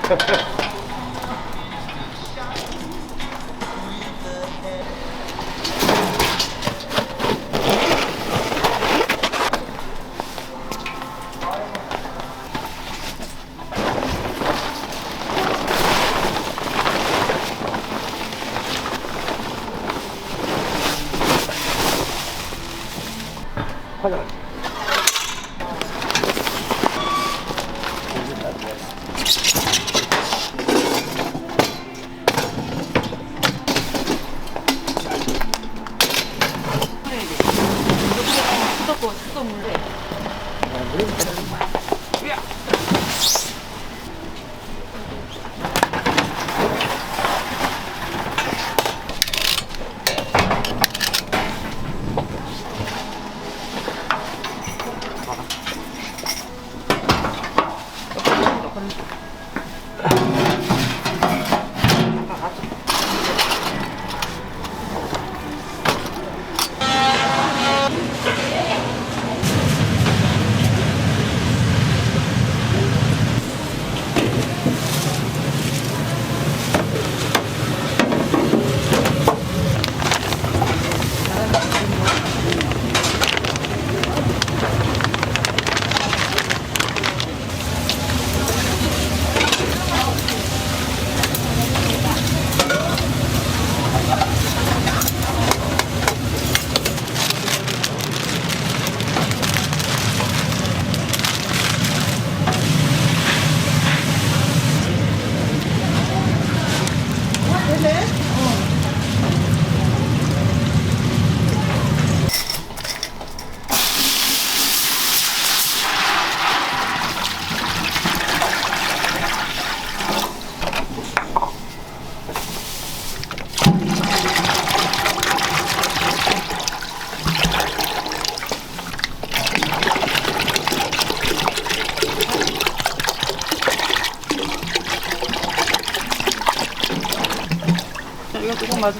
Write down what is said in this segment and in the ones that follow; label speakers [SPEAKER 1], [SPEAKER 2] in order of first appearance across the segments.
[SPEAKER 1] 화장.
[SPEAKER 2] 또 물래. 이거 조금 맞아.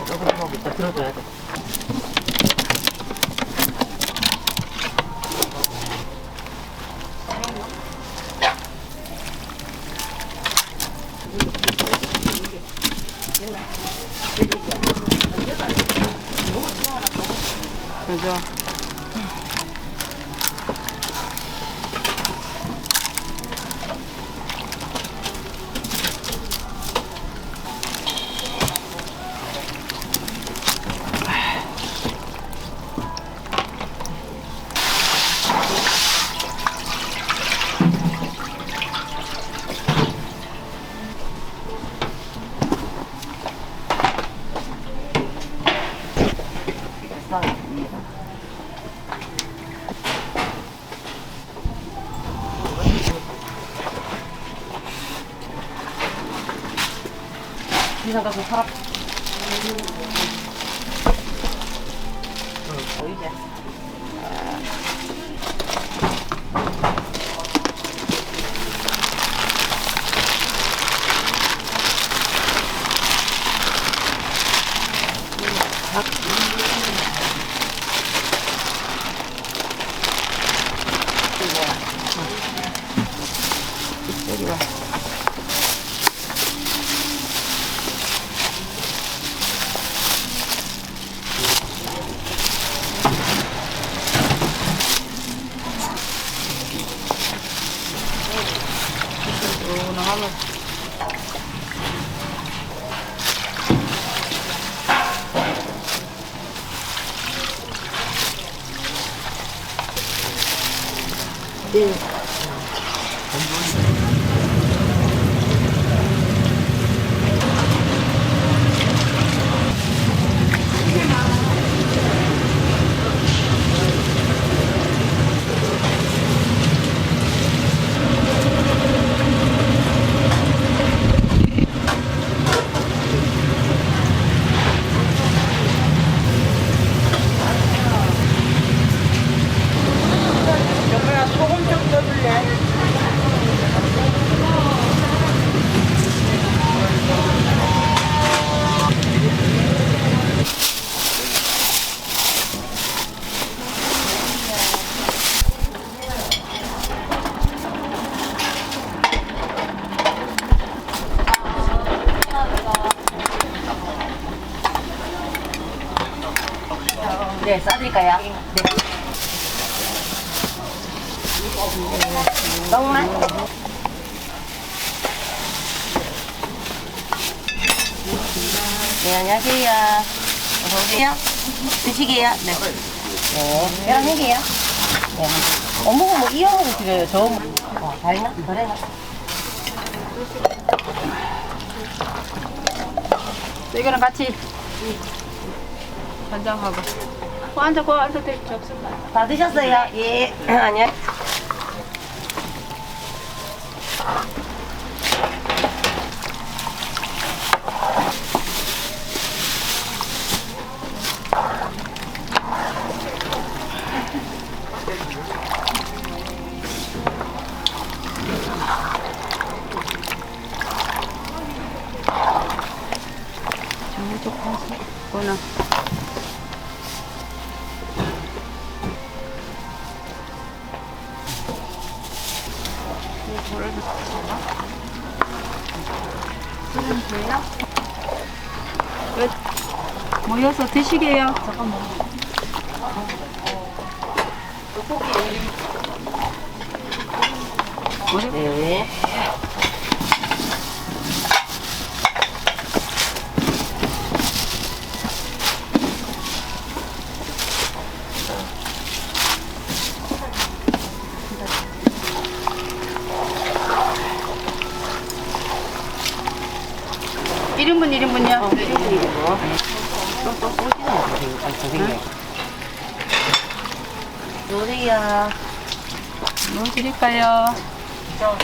[SPEAKER 1] 조금 이따 들어줘야 돼.
[SPEAKER 2] 그죠? 기사 가서 살아. 보이지? 여기 와. 하면
[SPEAKER 1] 네.
[SPEAKER 2] 소금 좀 넣어줄래?
[SPEAKER 3] 드릴까요? 네. 떡만? 네, 안녕하세요. 어서오세요. 드시게요? 네. 네, 계란 3개요. 네. 어묵은 뭐 이어먹을 드려요. 저 어묵. 다 있나? 그래나?
[SPEAKER 2] 이거랑 같이 간장하고. 앉아 될 수 없습니다.
[SPEAKER 3] 다 드셨어요? 예. 안녕.
[SPEAKER 2] 이거는 모여서 드시게요. 잠깐만.
[SPEAKER 3] 네.
[SPEAKER 2] 일인분 1인분요?
[SPEAKER 3] 또 꼬시는 요리야.
[SPEAKER 2] 뭐 드릴까요?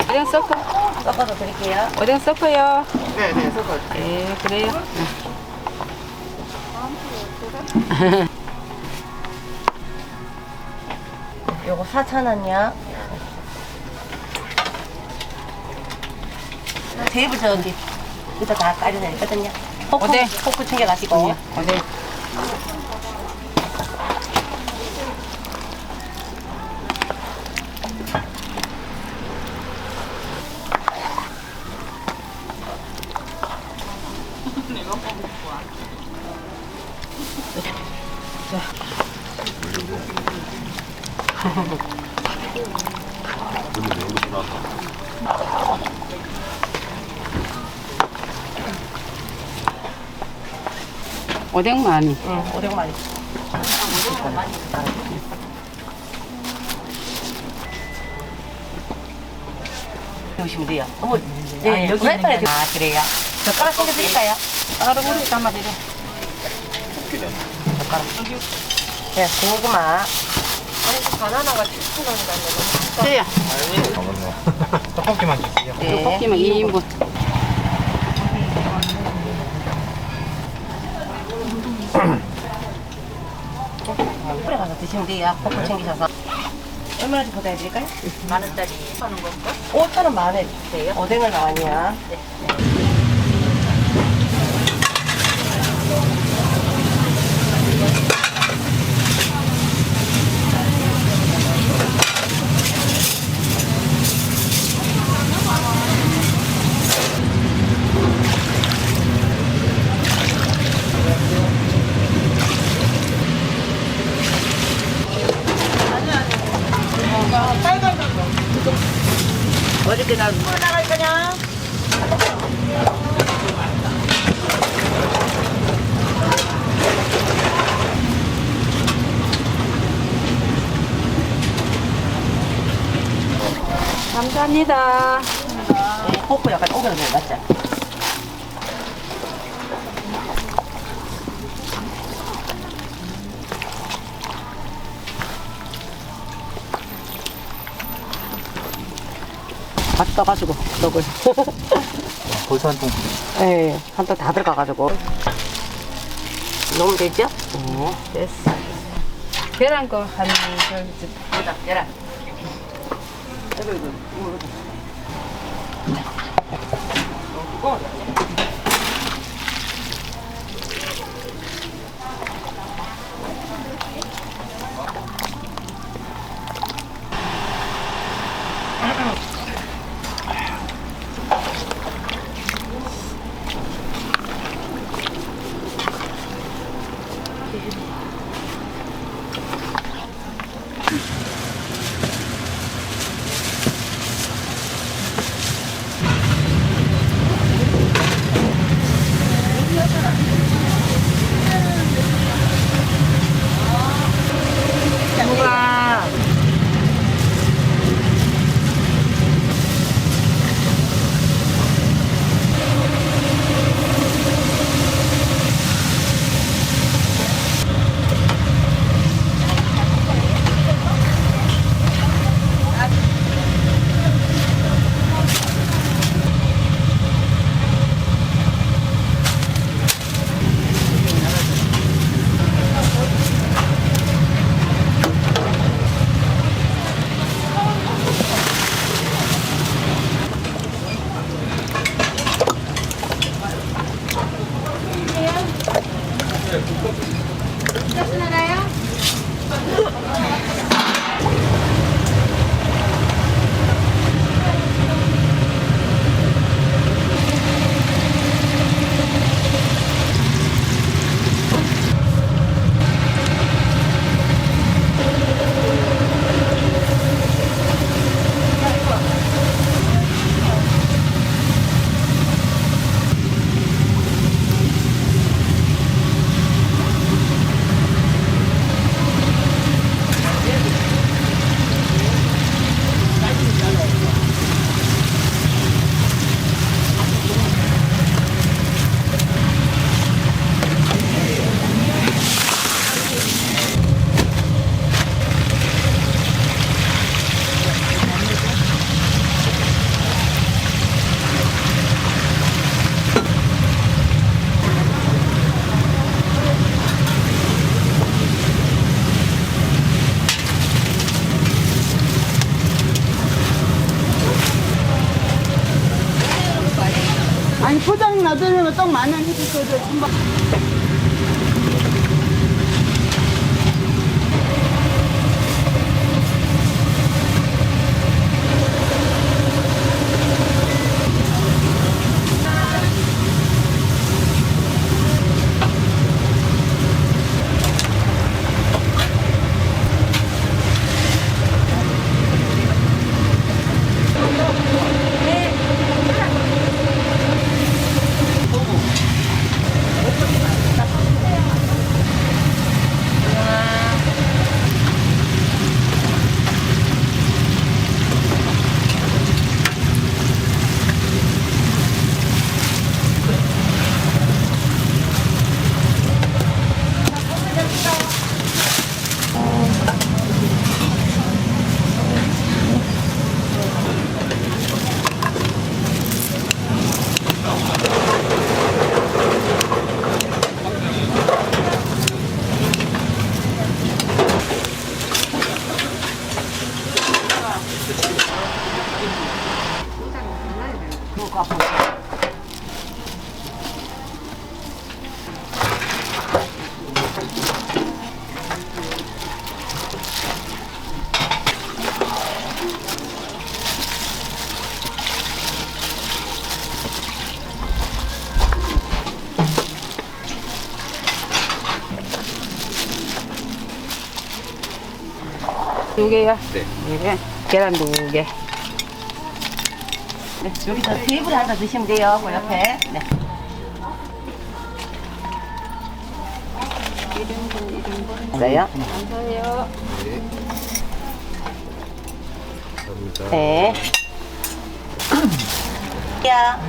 [SPEAKER 2] 오뎅 섞어.
[SPEAKER 3] 섞어서 드릴게요.
[SPEAKER 2] 오뎅 섞어요.
[SPEAKER 1] 네네, 섞어.
[SPEAKER 2] 네, 그래요.
[SPEAKER 3] 요거 4,000원이요. 테이블 저기 이따 다 깔려져 있거든요. 포크,
[SPEAKER 2] 어때?
[SPEAKER 3] 포크 챙겨가시고.
[SPEAKER 2] 오뎅. 오뎅 많이.
[SPEAKER 3] 응, 오뎅만. 오시면 돼요. 어머, 네, 여기 프라이팬에 아, 그래요. 젓가락 챙겨드릴까요?
[SPEAKER 2] 따로 물에 담아드려.
[SPEAKER 3] 젓가락. 네, 고구마.
[SPEAKER 2] 돼요.
[SPEAKER 1] 떡볶이만 주세요.
[SPEAKER 3] 네.
[SPEAKER 2] 떡볶이만 2인분.
[SPEAKER 3] 그래 가서 드시면 돼요. 포크 챙기셔서. 얼마나 더 해드릴까요?
[SPEAKER 1] 10,000원짜리.
[SPEAKER 3] 5,000원 만에 주세요. 오뎅을 많이야. 네.
[SPEAKER 1] 어저께 나 나갈 거냐?
[SPEAKER 2] 감사합니다.
[SPEAKER 3] 네, 포크 약간 옮겨주세요. 맞죠?
[SPEAKER 2] 밥 떠가지고 떡을.
[SPEAKER 1] 벌써 한 통.
[SPEAKER 3] 네, 한 통 다 들어가가지고. 넣으면 되죠?
[SPEAKER 2] 됐어. 계란 거 한,
[SPEAKER 3] 보자, 계란.
[SPEAKER 4] 놔두면 떡 많이 해주셔야 돼. 금방.
[SPEAKER 2] 두 개요?
[SPEAKER 1] 네.
[SPEAKER 2] 네. 계란 두 개.
[SPEAKER 3] 네, 여기서 테이블에 앉아 드시면 돼요. 그 옆에. 네. 있어요?
[SPEAKER 2] 감사해요.
[SPEAKER 3] 네. 야,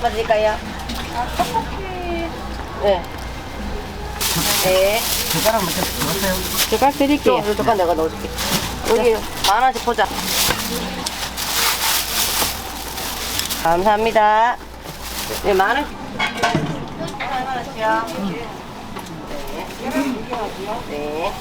[SPEAKER 3] 맞을까요? 네. 네.
[SPEAKER 1] 젓가락 먼저 넣었어요.
[SPEAKER 2] 조각 드릴게요.
[SPEAKER 3] 잠깐 내가 넣어줄게. 여기 10,000원씩 보자. 감사합니다. 네, 10,000원. 10,000원씩요. 네.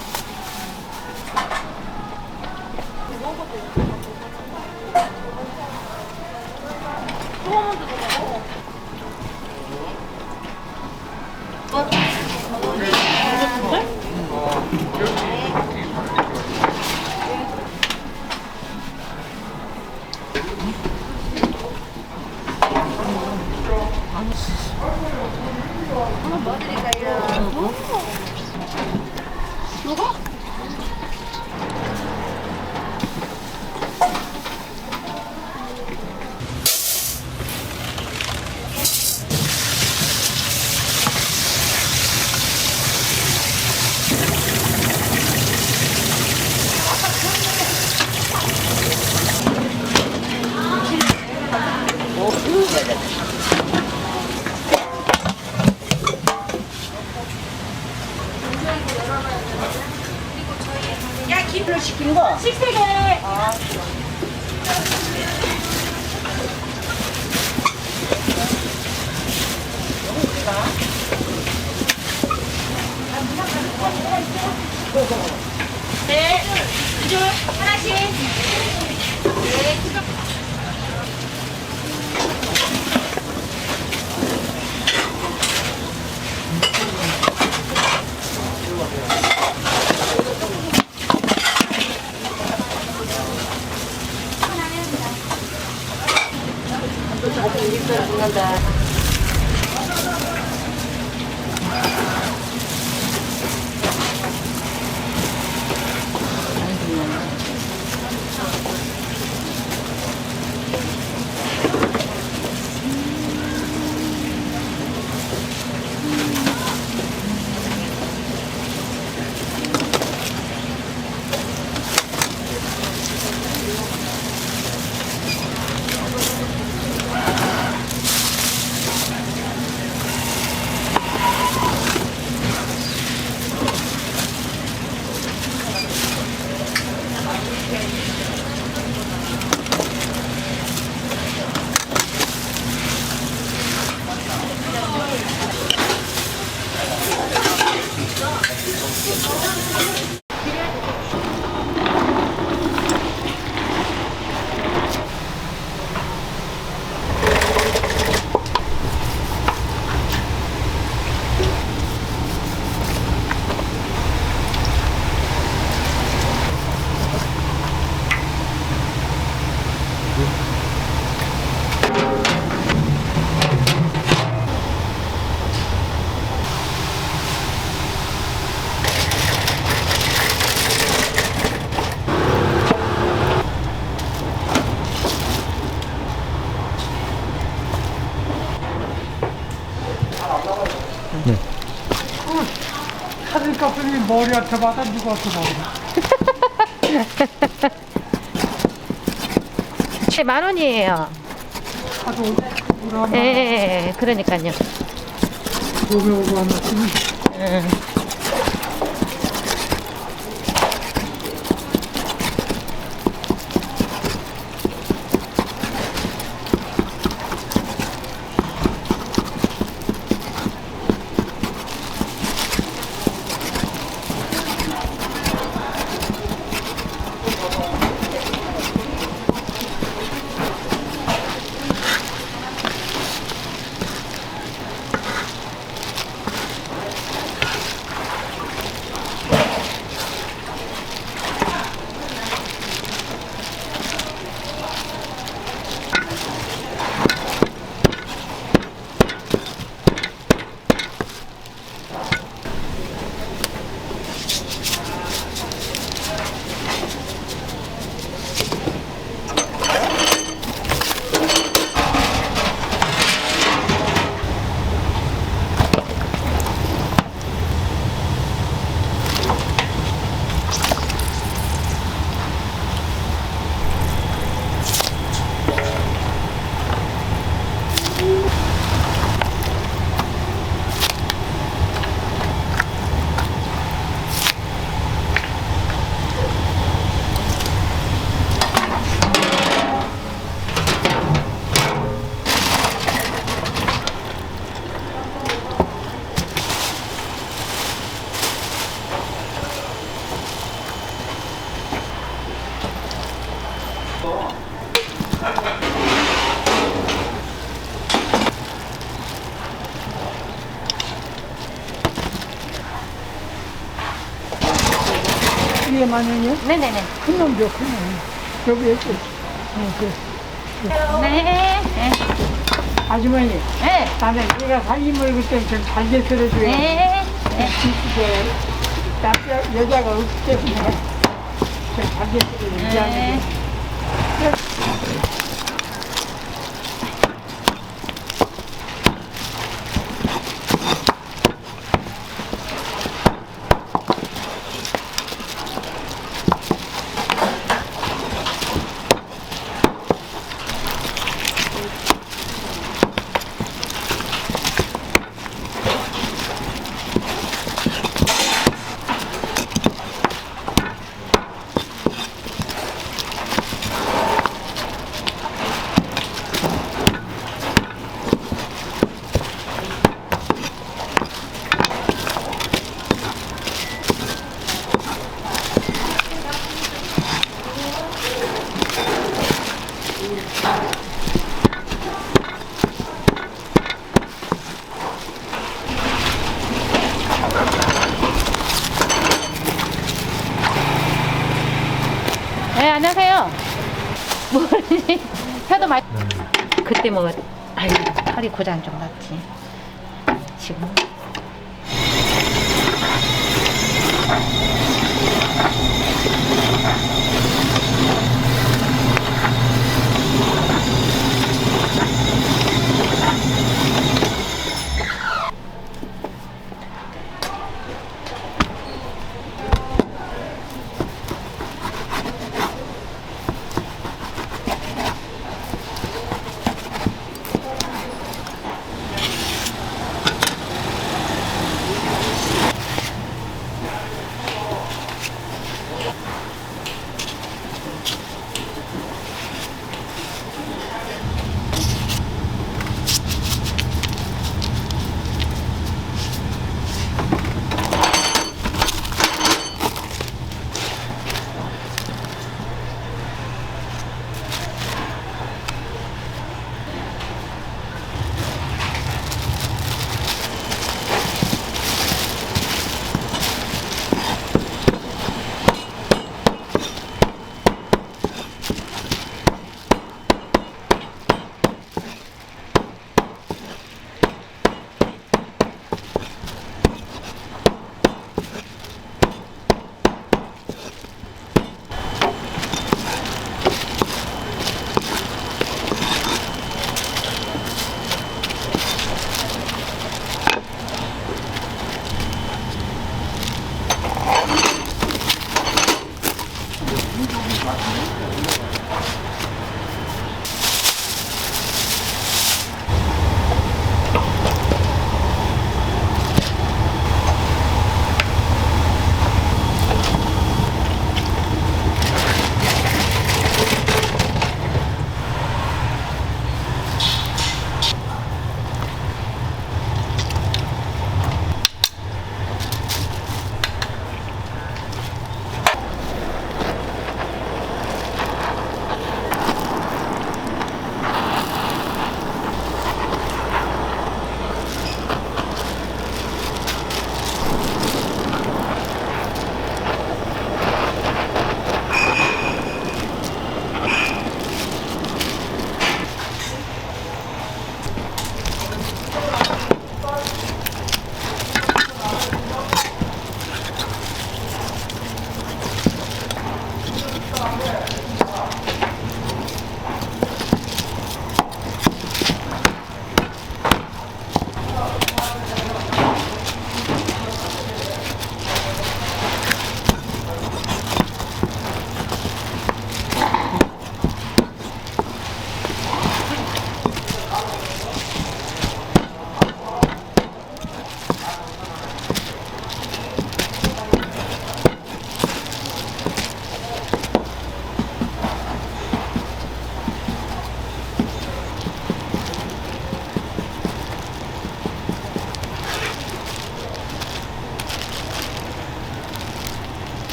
[SPEAKER 4] 시킨 거?
[SPEAKER 3] 식세계.
[SPEAKER 4] 네. 이쪽 하나씩. 네.
[SPEAKER 5] 사진 깎으니 머리한테 받아 누구한테 받아?
[SPEAKER 2] 10,000원이에요.
[SPEAKER 5] 하도 그러면
[SPEAKER 2] 예, 그러니까요.
[SPEAKER 5] 500원 하나씩 이게 만원이요?
[SPEAKER 2] 네네네.
[SPEAKER 5] 큰 놈 줘, 큰 놈. 여기 있지.
[SPEAKER 2] 네. 네.
[SPEAKER 5] 아주머니,
[SPEAKER 2] 네.
[SPEAKER 5] 나는 얘가 살림 먹을 때좀 잘게 썰어줘요.
[SPEAKER 2] 네.
[SPEAKER 5] 이게 여자가 없기 때문에 좀 잘게 썰어줘야
[SPEAKER 2] 네. 네, 안녕하세요. 뭐지? 혀도 많이. 그때 뭐, 아유, 털이 고장 좀 났지. 지금.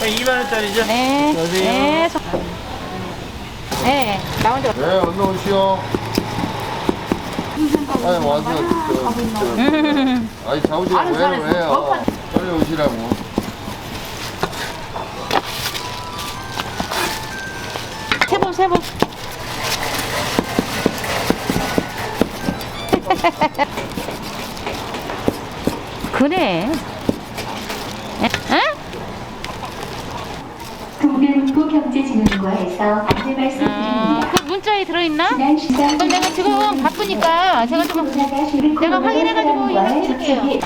[SPEAKER 5] 2만원짜리죠?
[SPEAKER 2] 네. 네. 네. 나 혼자.
[SPEAKER 6] 네, 얼른 오시오. 아니, 와서, 아니, 자우지가 왜 해요? 빨리 오시라고.
[SPEAKER 2] 세 번. 그래. 응?
[SPEAKER 7] 동대문구 경제진흥과에서 안내 말씀드립니다.
[SPEAKER 2] 그 문자에 들어있나?
[SPEAKER 7] 지난 시간
[SPEAKER 2] 그럼 내가 지금 바쁘니까 제가 좀 내가 확인해가지고 연락드릴게요.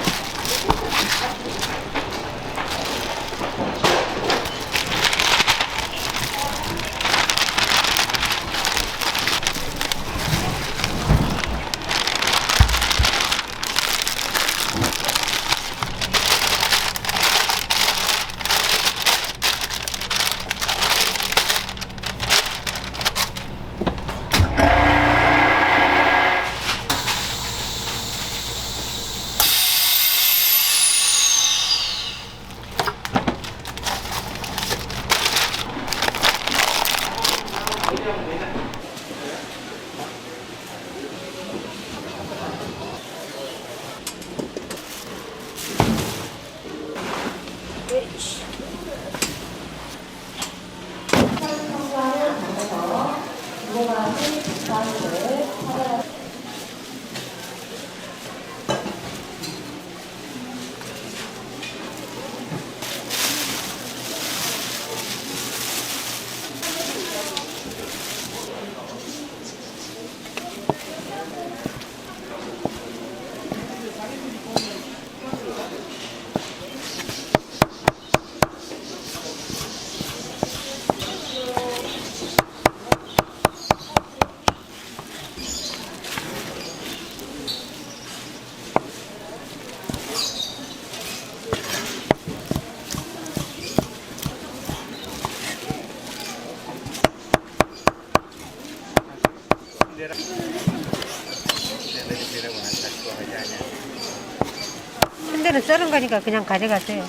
[SPEAKER 3] 한 대는 썰은 거니까 그냥 가져가세요.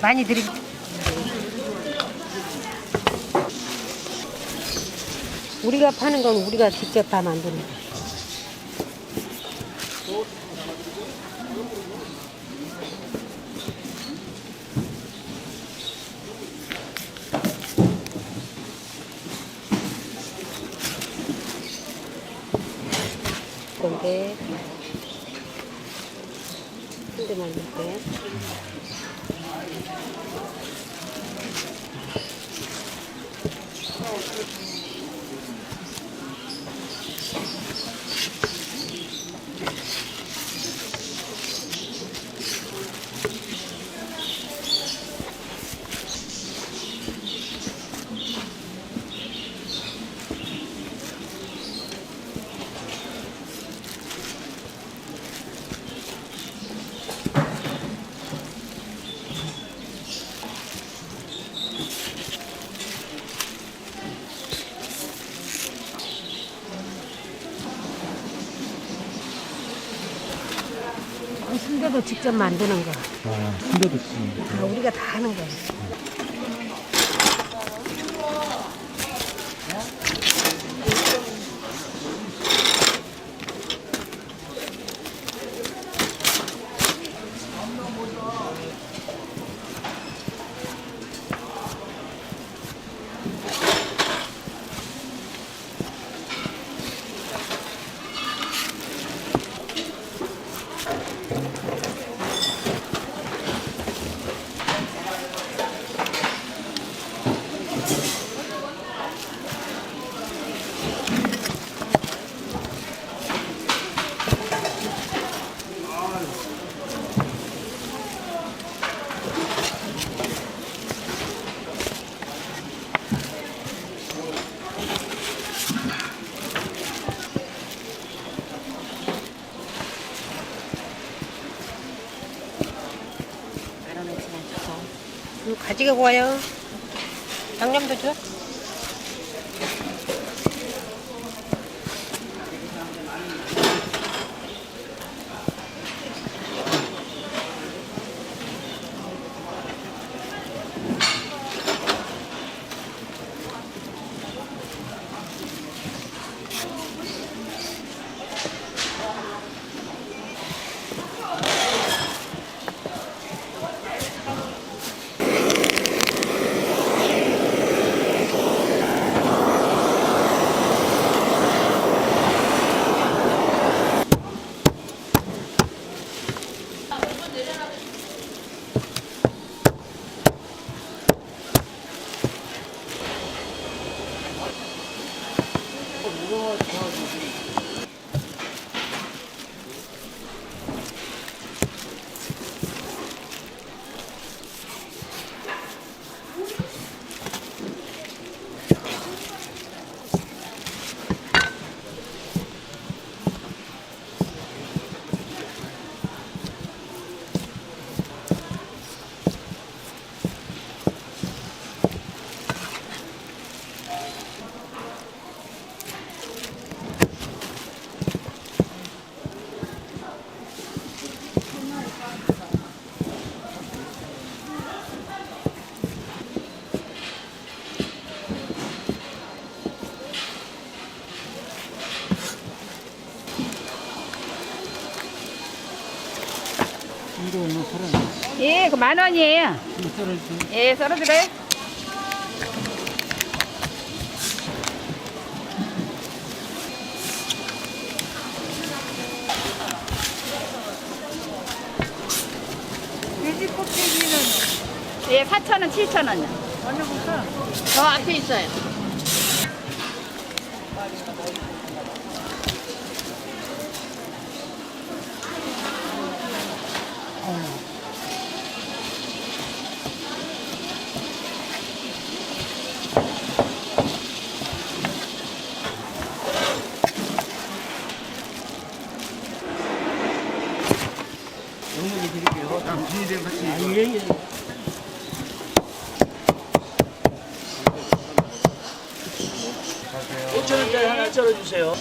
[SPEAKER 3] 많이 드리. 우리가 파는 건 우리가 직접 다 만드는 거. 건데 샐러드 만들게. 순대도 직접 만드는 거.
[SPEAKER 5] 아, 순대도 지
[SPEAKER 3] 다 우리가 다 하는 거야. 가지고 와요. 양념도 줘.
[SPEAKER 2] 예, 그 10,000원이에요. 예, 썰어드려요. 돼지 껍데기는 예, 4,000원, 7,000원이요. 어느부터? 저 앞에 있어요.
[SPEAKER 5] 영목이 드릴게요. 당신이랑 같이. 아, 예, 예. (5,000원짜리) 하나 썰어주세요.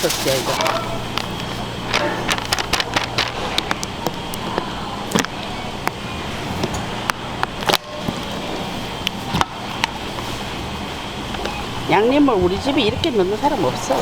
[SPEAKER 2] 소스야 이거. 양념을 우리 집에 이렇게 넣는 사람 없어.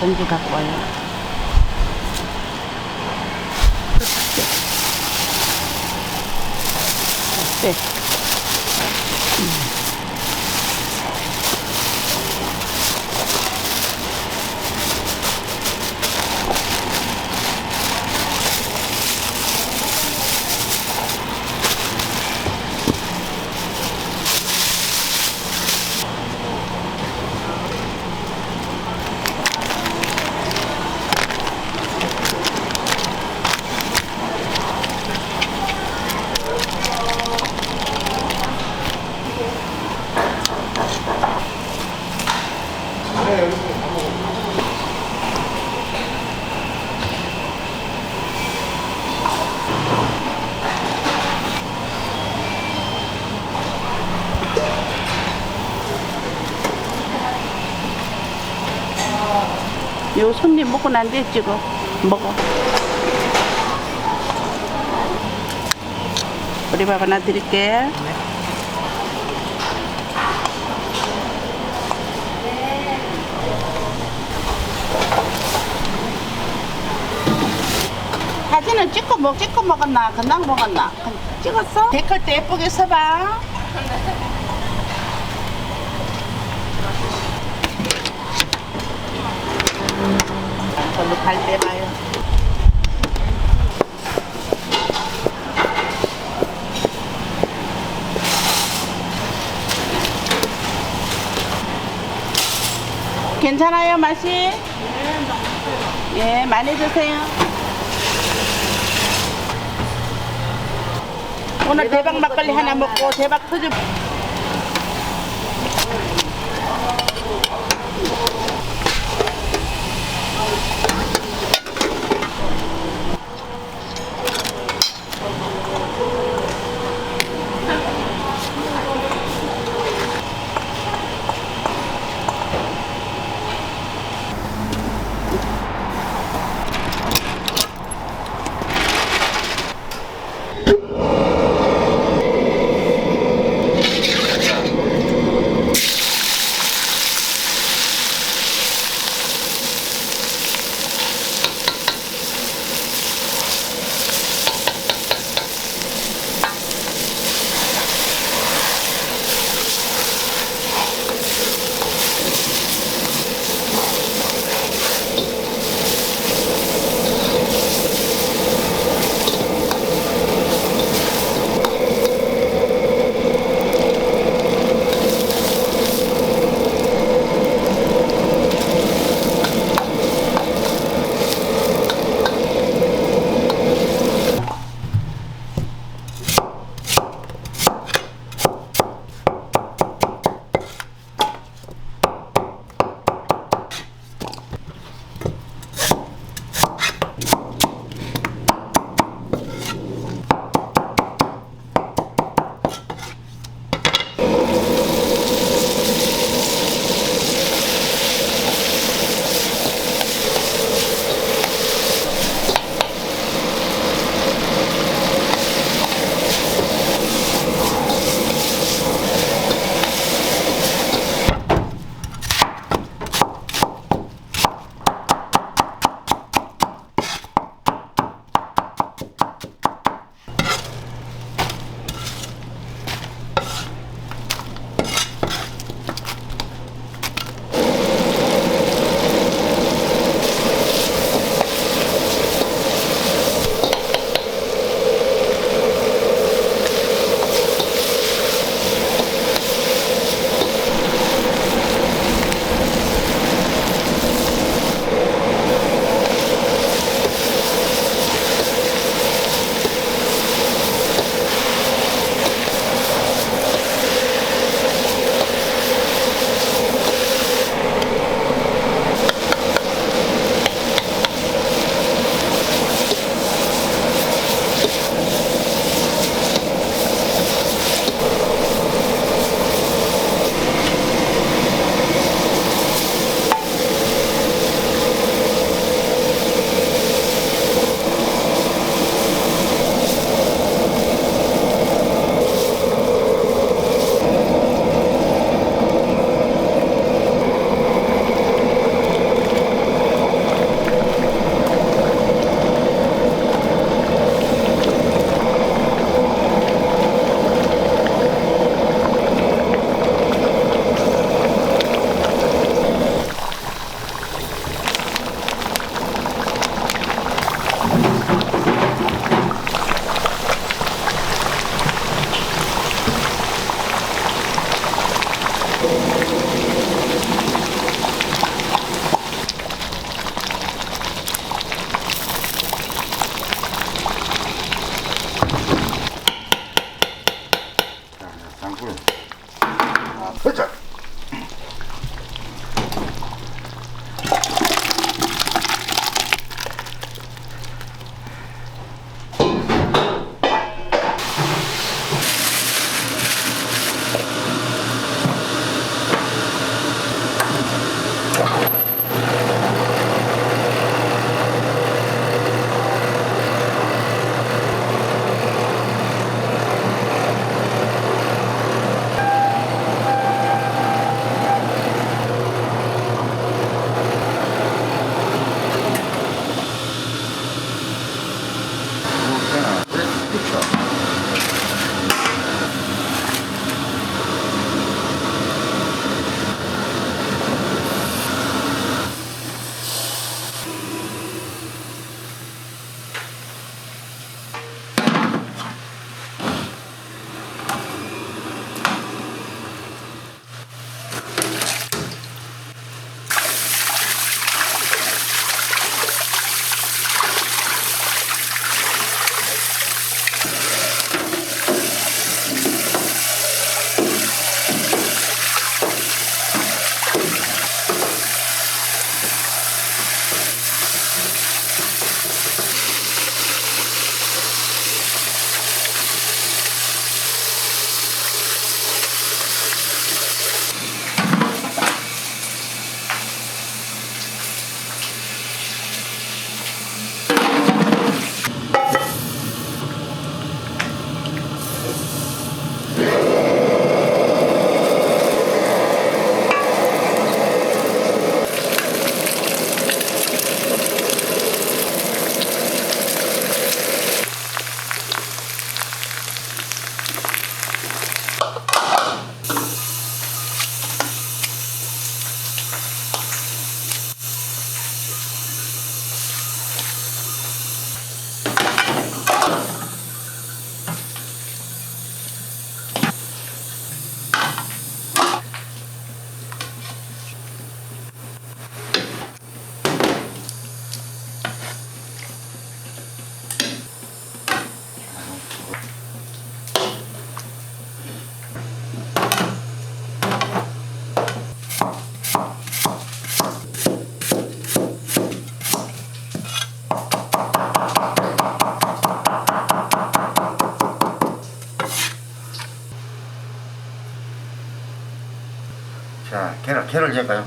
[SPEAKER 2] 공주 갖고 와요. 네. 요 손님 먹고 난 뒤에 찍어. 먹어. 보리밥 하나 드릴게. 사진은 찍고 먹었나? 그냥 먹었나? 찍었어? 댓글 때 예쁘게 써봐. 걸로 발 빼봐요. 괜찮아요, 맛이? 예, 많이 드세요. 오늘 대박 막걸리 하나 먹고 대박 터져.
[SPEAKER 6] 계란을 낼까요?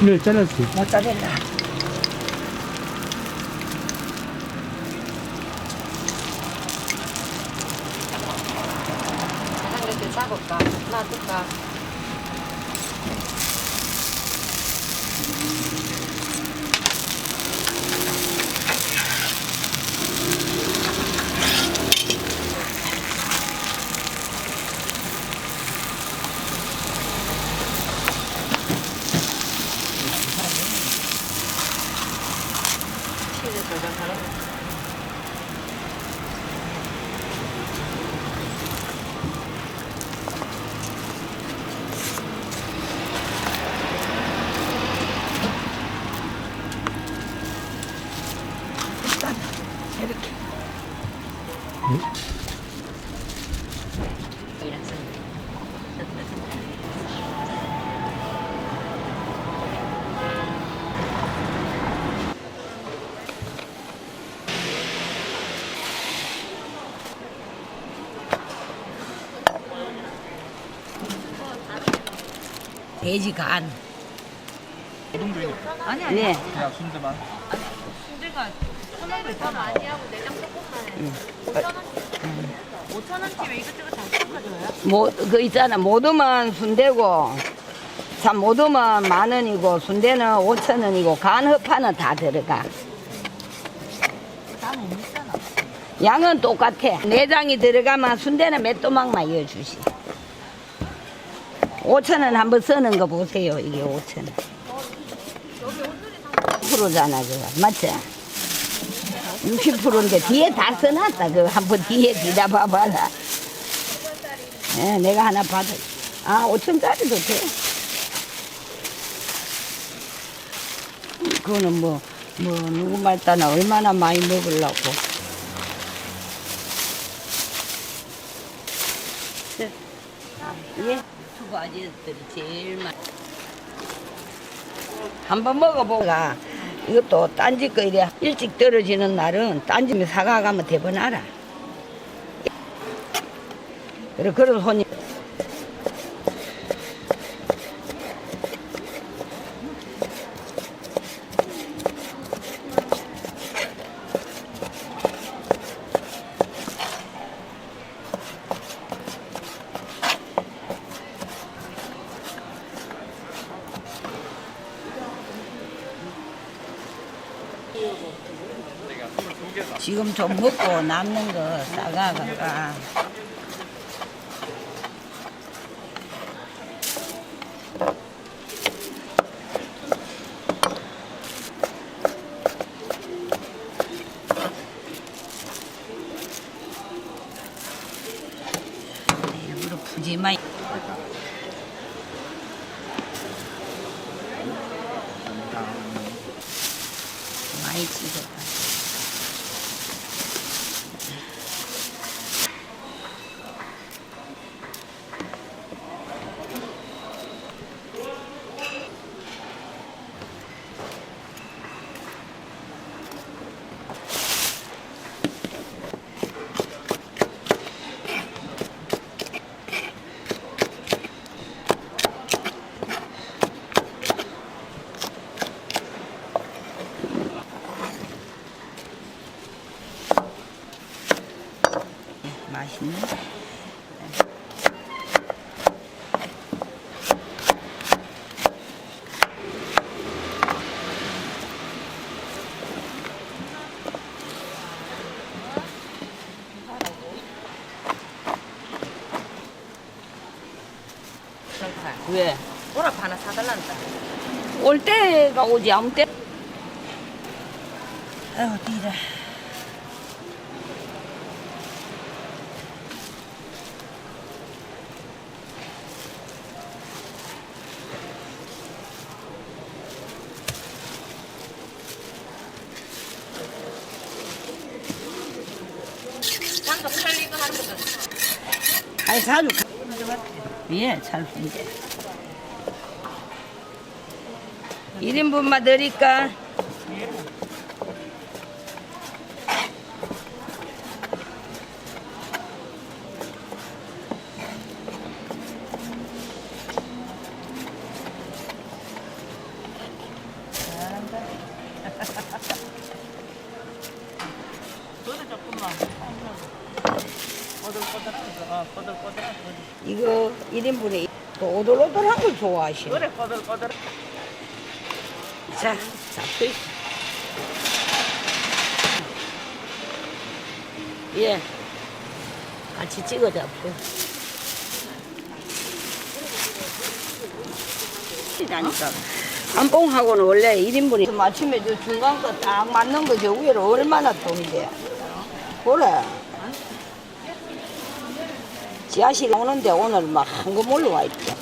[SPEAKER 5] 네, 잘랐어요.
[SPEAKER 3] 모짜렐라.
[SPEAKER 2] 이렇게 싸볼까? 놔둘까?
[SPEAKER 3] 돼지 간.
[SPEAKER 1] 아니
[SPEAKER 3] 네.
[SPEAKER 5] 그냥 순대만.
[SPEAKER 1] 순대가 1,000원 더 많이 하고 내장 조금만 해. 5,000원치면 이것저것 다 섞어줘요?
[SPEAKER 3] 그 있잖아. 모듬은 순대고, 참 모듬은 10,000원이고, 순대는 5,000원이고, 간 허파는 다 들어가. 양은 똑같아. 내장이 들어가면 순대는 몇 도막만 이어주시. 5,000원 한번 쓰는 거 보세요. 이게 5,000원. 60%잖아, 그거. 맞지? 60%인데 뒤에 다 써놨다. 그거 한번 뒤에 뒤다봐봐라. 예, 내가 하나 받아. 5,000짜리도 돼. 그거는 누구 말 따나 얼마나 많이 먹으려고. 예? 두부 아저씨들이 제일 많이. 한번 먹어보고, 이것도 딴지 거 이래. 일찍 떨어지는 날은 딴지면 사가가면 대번하라. 그래, 그런 손님.
[SPEAKER 2] 지금 좀 먹고 남는 거 싸가가. 일부러 푸짐하게. 많이 찍어. 맛있네. 왜?
[SPEAKER 3] 보랍 하나 사달란다.
[SPEAKER 2] 올 때가 오지 아무 때. 아유 뒤라.
[SPEAKER 3] 장도 팔리고 하는 거.
[SPEAKER 2] 아이 사주. 예, 잘 fun게. 1인분만 드릴까? 이거 1인분에 또 오돌오돌한 걸 좋아하시네.
[SPEAKER 3] 그래 꼬들꼬들.
[SPEAKER 2] 자, 잡수 있어. 예. 같이 찍어 잡수. 이라니까. 한뽕하고는 원래 1인분이 마침에 저 중간 거 딱 맞는 거 저 위로 얼마나 돈인데. 그래. 지하실 오는데 오늘 막 한금 올라와 있대.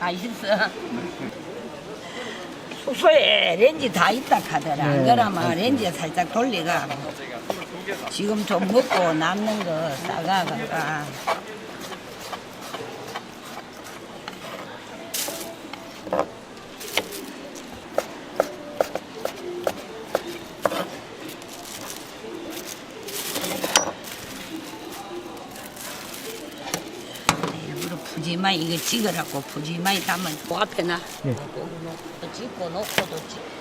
[SPEAKER 2] 맛있어. 숙소에 렌지 다 있다 카더라. 안 그러면 렌지에 살짝 돌리가. 지금 좀 먹고 남는 거 싸가가. 일부러 푸짐하게 이거 찍으라고 푸짐하게 담은 그 앞에 놔. 또 찍고 놓고도 찍고.